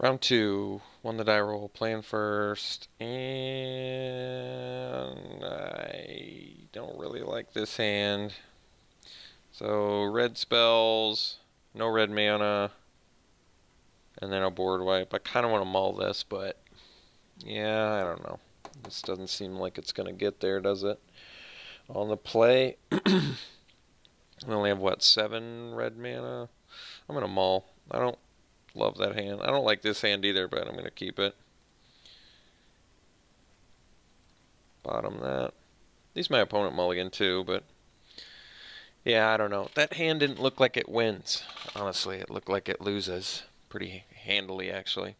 Round two, one the die roll, playing first, and I don't really like this hand. So red spells, no red mana, and then a board wipe. I kind of want to mull this, but yeah, I don't know. This doesn't seem like it's going to get there, does it? On the play, I only have, what, 7 red mana? I'm going to mull. I don't love that hand. I don't like this hand either, but I'm going to keep it. Bottom that. At least my opponent mulligan too, but yeah, I don't know. That hand didn't look like it wins. Honestly, it looked like it loses pretty handily, actually.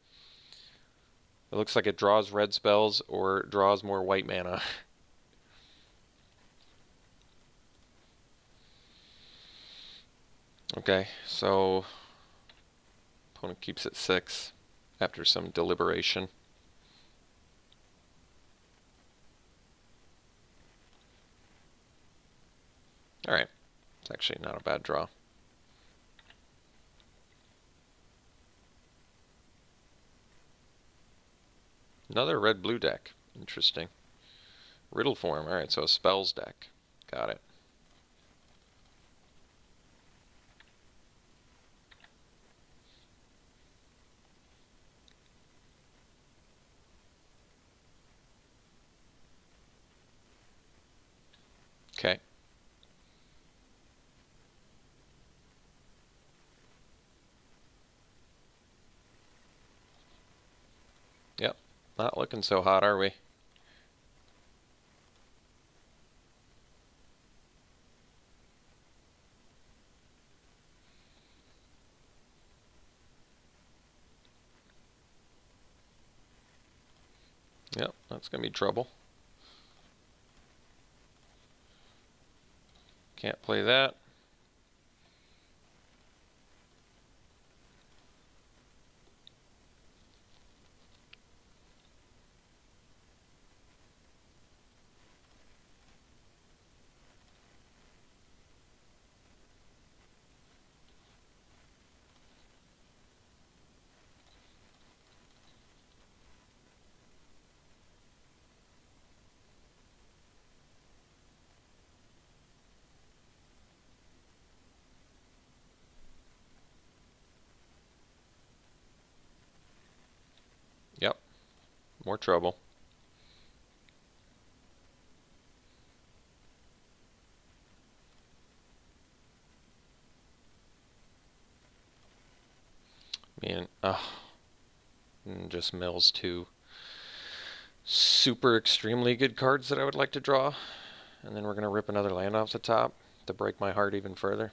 It looks like it draws red spells or draws more white mana. Okay, so opponent keeps it 6 after some deliberation. Alright, it's actually not a bad draw. Another red-blue deck. Interesting. Riddle form. Alright, so a spells deck. Got it. Okay. Yep. Not looking so hot, are we? Yep, that's going to be trouble. Can't play that. Yep, more trouble. Man, just mills 2 super extremely good cards that I would like to draw. And then we're going to rip another land off the top to break my heart even further.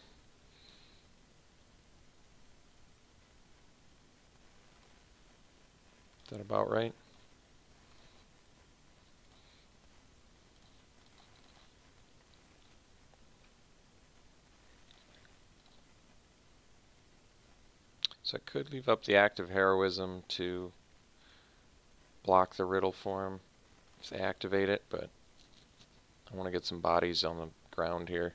Is that about right? So I could leave up the active heroism to block the riddle form if they activate it, but I want to get some bodies on the ground here.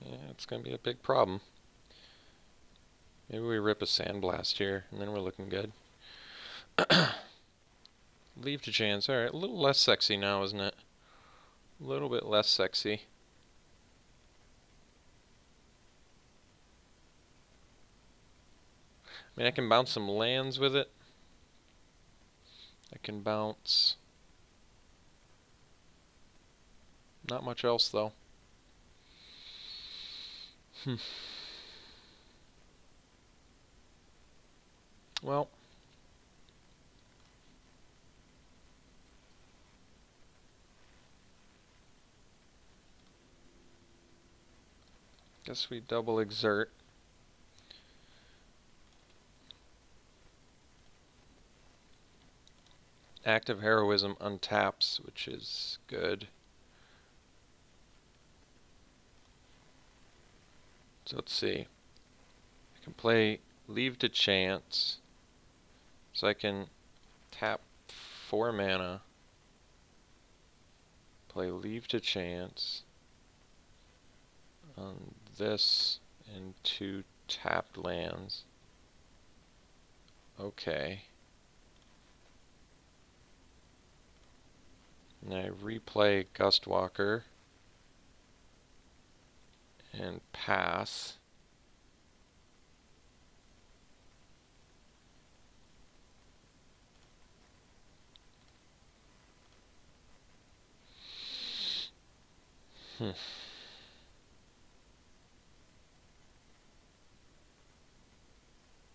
Yeah, it's going to be a big problem. Maybe we rip a sandblast here, and then we're looking good. Leave to chance. Alright, a little less sexy now, isn't it? A little bit less sexy. I mean, I can bounce some lands with it. I can bounce... not much else, though. Well... guess we double exert. Active heroism untaps, which is good. So let's see. I can play Leave to Chance. So I can tap 4 mana. Play Leave to Chance on this and 2 tapped lands. Okay. And I replay Gustwalker and pass.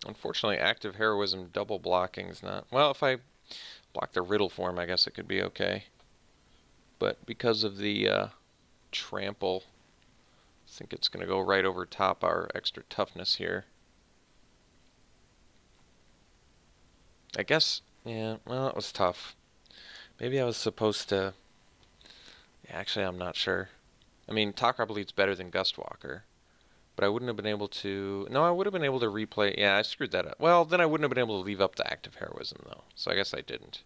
Unfortunately, active heroism double blocking is not... Well, if I block the riddle form, I guess it could be okay. But because of the trample, I think it's going to go right over top our extra toughness here. I guess, yeah, well, it was tough. Maybe I was supposed to... Yeah, actually, I'm not sure. I mean, Takrab Elite's better than Gustwalker. But I wouldn't have been able to... No, I would have been able to replay... Yeah, I screwed that up. Well, then I wouldn't have been able to leave up the active heroism, though. So I guess I didn't.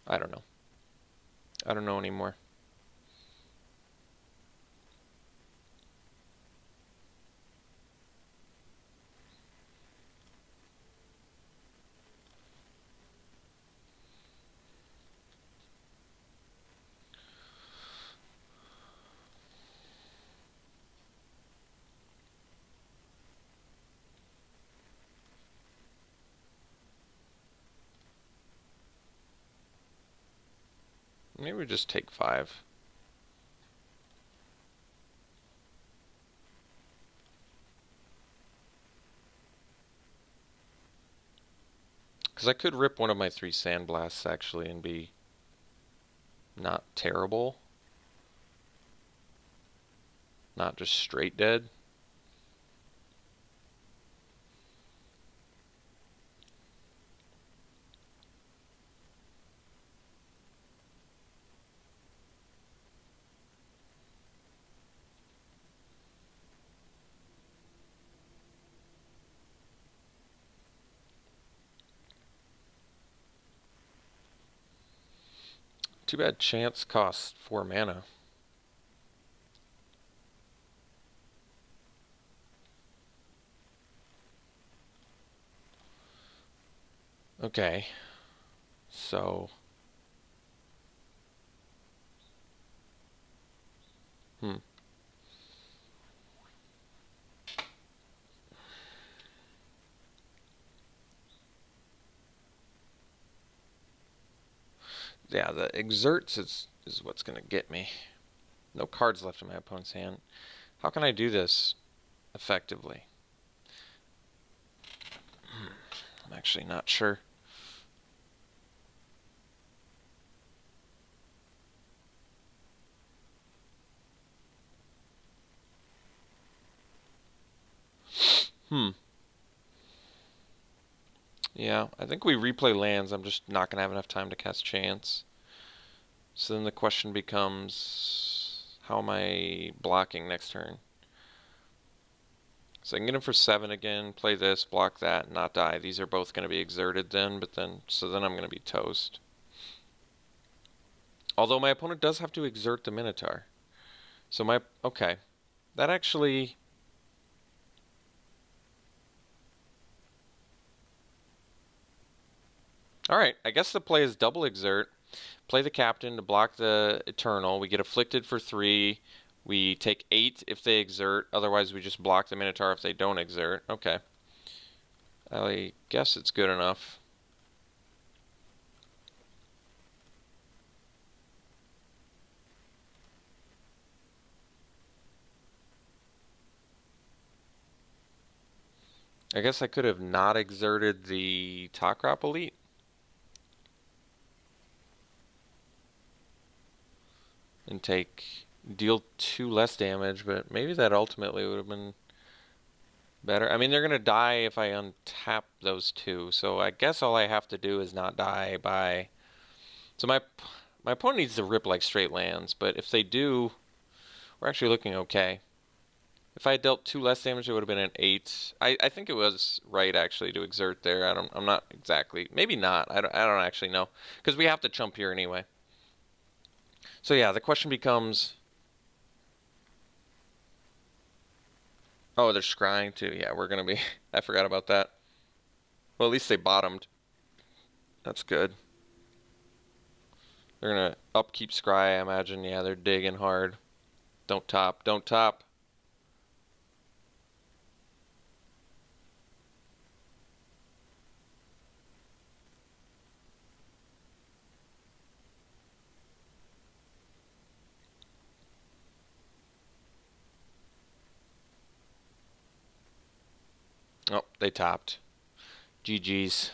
I don't know. I don't know anymore. Maybe we just take 5. Because I could rip one of my 3 Sandblasts, actually, and be not terrible. Not just straight dead. Too bad Chance costs 4 mana. Okay. So... Yeah, the exerts is what's going to get me. No cards left in my opponent's hand. How can I do this effectively? I'm actually not sure. Yeah, I think we replay lands. I'm just not going to have enough time to cast Chance. So then the question becomes, how am I blocking next turn? So I can get him for 7 again, play this, block that, not die. These are both going to be exerted then, so then I'm going to be toast. Although my opponent does have to exert the Minotaur. So okay. That actually... Alright, I guess the play is double exert. Play the captain to block the Eternal. We get afflicted for 3. We take 8 if they exert. Otherwise, we just block the Minotaur if they don't exert. Okay. I guess it's good enough. I guess I could have not exerted the Takrab Elite. And deal 2 less damage, but maybe that ultimately would have been better. I mean, they're going to die if I untap those 2, so I guess all I have to do is not die by... So my opponent needs to rip like straight lands, but if they do, we're actually looking okay. If I dealt 2 less damage, it would have been an 8. I think it was right actually to exert there. I'm not exactly. Maybe not. I don't actually know because we have to chump here anyway. So yeah, the question becomes. Oh, they're scrying too. Yeah, we're gonna be. I forgot about that. Well, at least they bottomed. That's good. They're gonna upkeep scry, I imagine. Yeah, they're digging hard. Don't top. Don't top. Oh, they topped. GG's.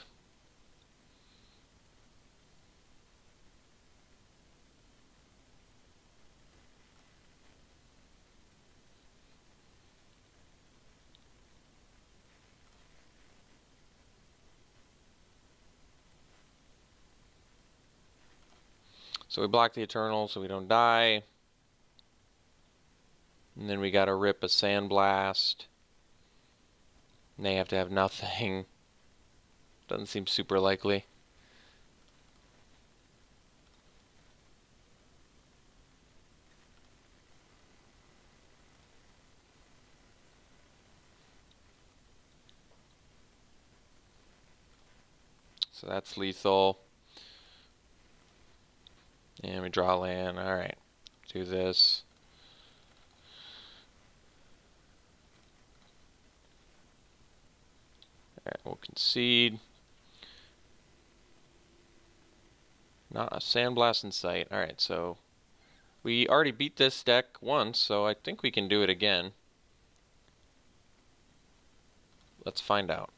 So we block the Eternal so we don't die. And then we gotta rip a Sandblast. And they have to have nothing. Doesn't seem super likely. So that's lethal. And we draw land. Alright. Do this. Alright, we'll concede. Not a Sandblast in sight. Alright, so we already beat this deck once, so I think we can do it again. Let's find out.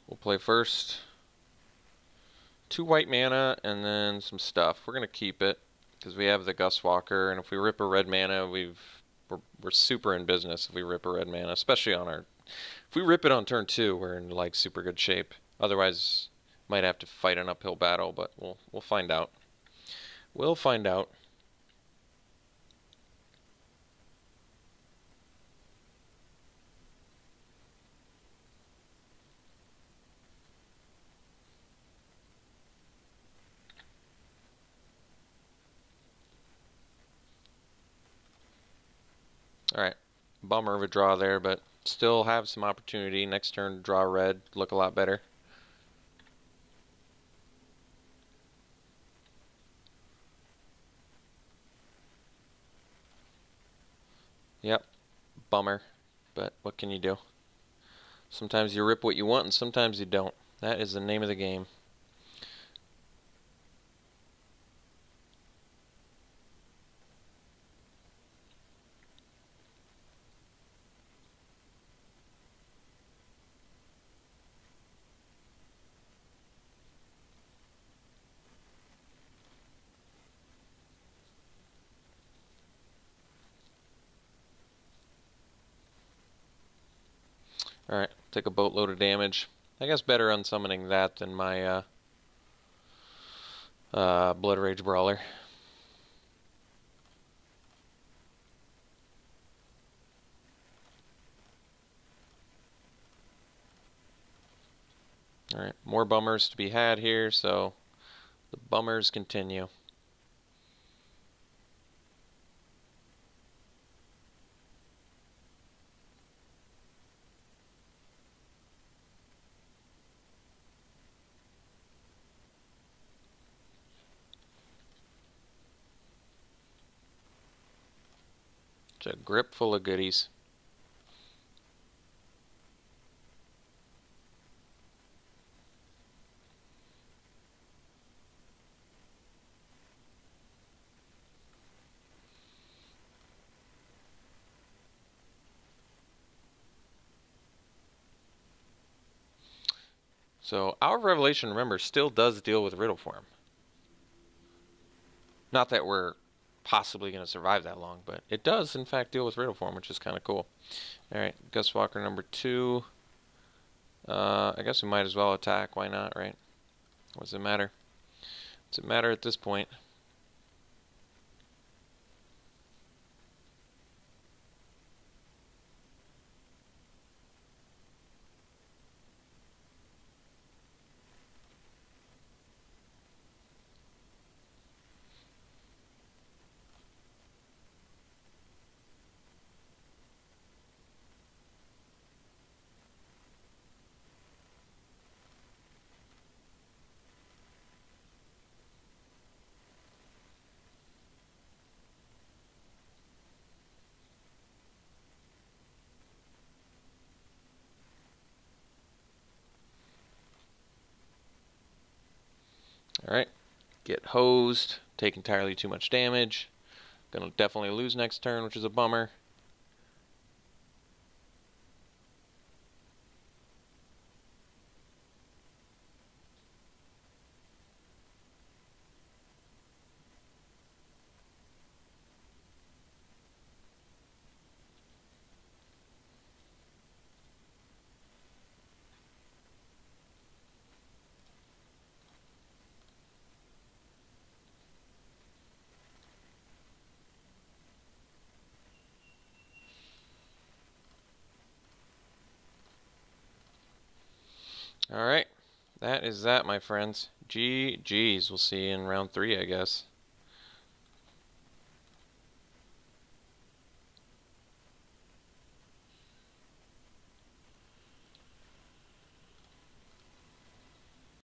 We'll play first 2 white mana and then some stuff. We're gonna keep it because we have the Gustwalker, and if we rip a red mana, we're super in business if we rip a red mana, especially on our. If we rip it on turn 2, we're in like super good shape. Otherwise, might have to fight an uphill battle, but we'll find out. We'll find out. Alright, bummer of a draw there, but still have some opportunity. Next turn, draw red, look a lot better. Yep, bummer, but what can you do? Sometimes you rip what you want and sometimes you don't. That is the name of the game. Alright, take a boatload of damage. I guess better unsummoning that than my Blood Rage Brawler. Alright, more bummers to be had here, so the bummers continue. It's a grip full of goodies. So, Hour of Revelation, remember, still does deal with Riddle Form. Not that we're possibly going to survive that long, but it does, in fact, deal with Riddle Form, which is kind of cool. Alright, Gustwalker number 2. I guess we might as well attack. Why not, right? What does it matter? Does it matter at this point? Alright. Get hosed. Take entirely too much damage. Gonna definitely lose next turn, which is a bummer. Alright, that is that, my friends. GG's. We'll see you in round 3, I guess.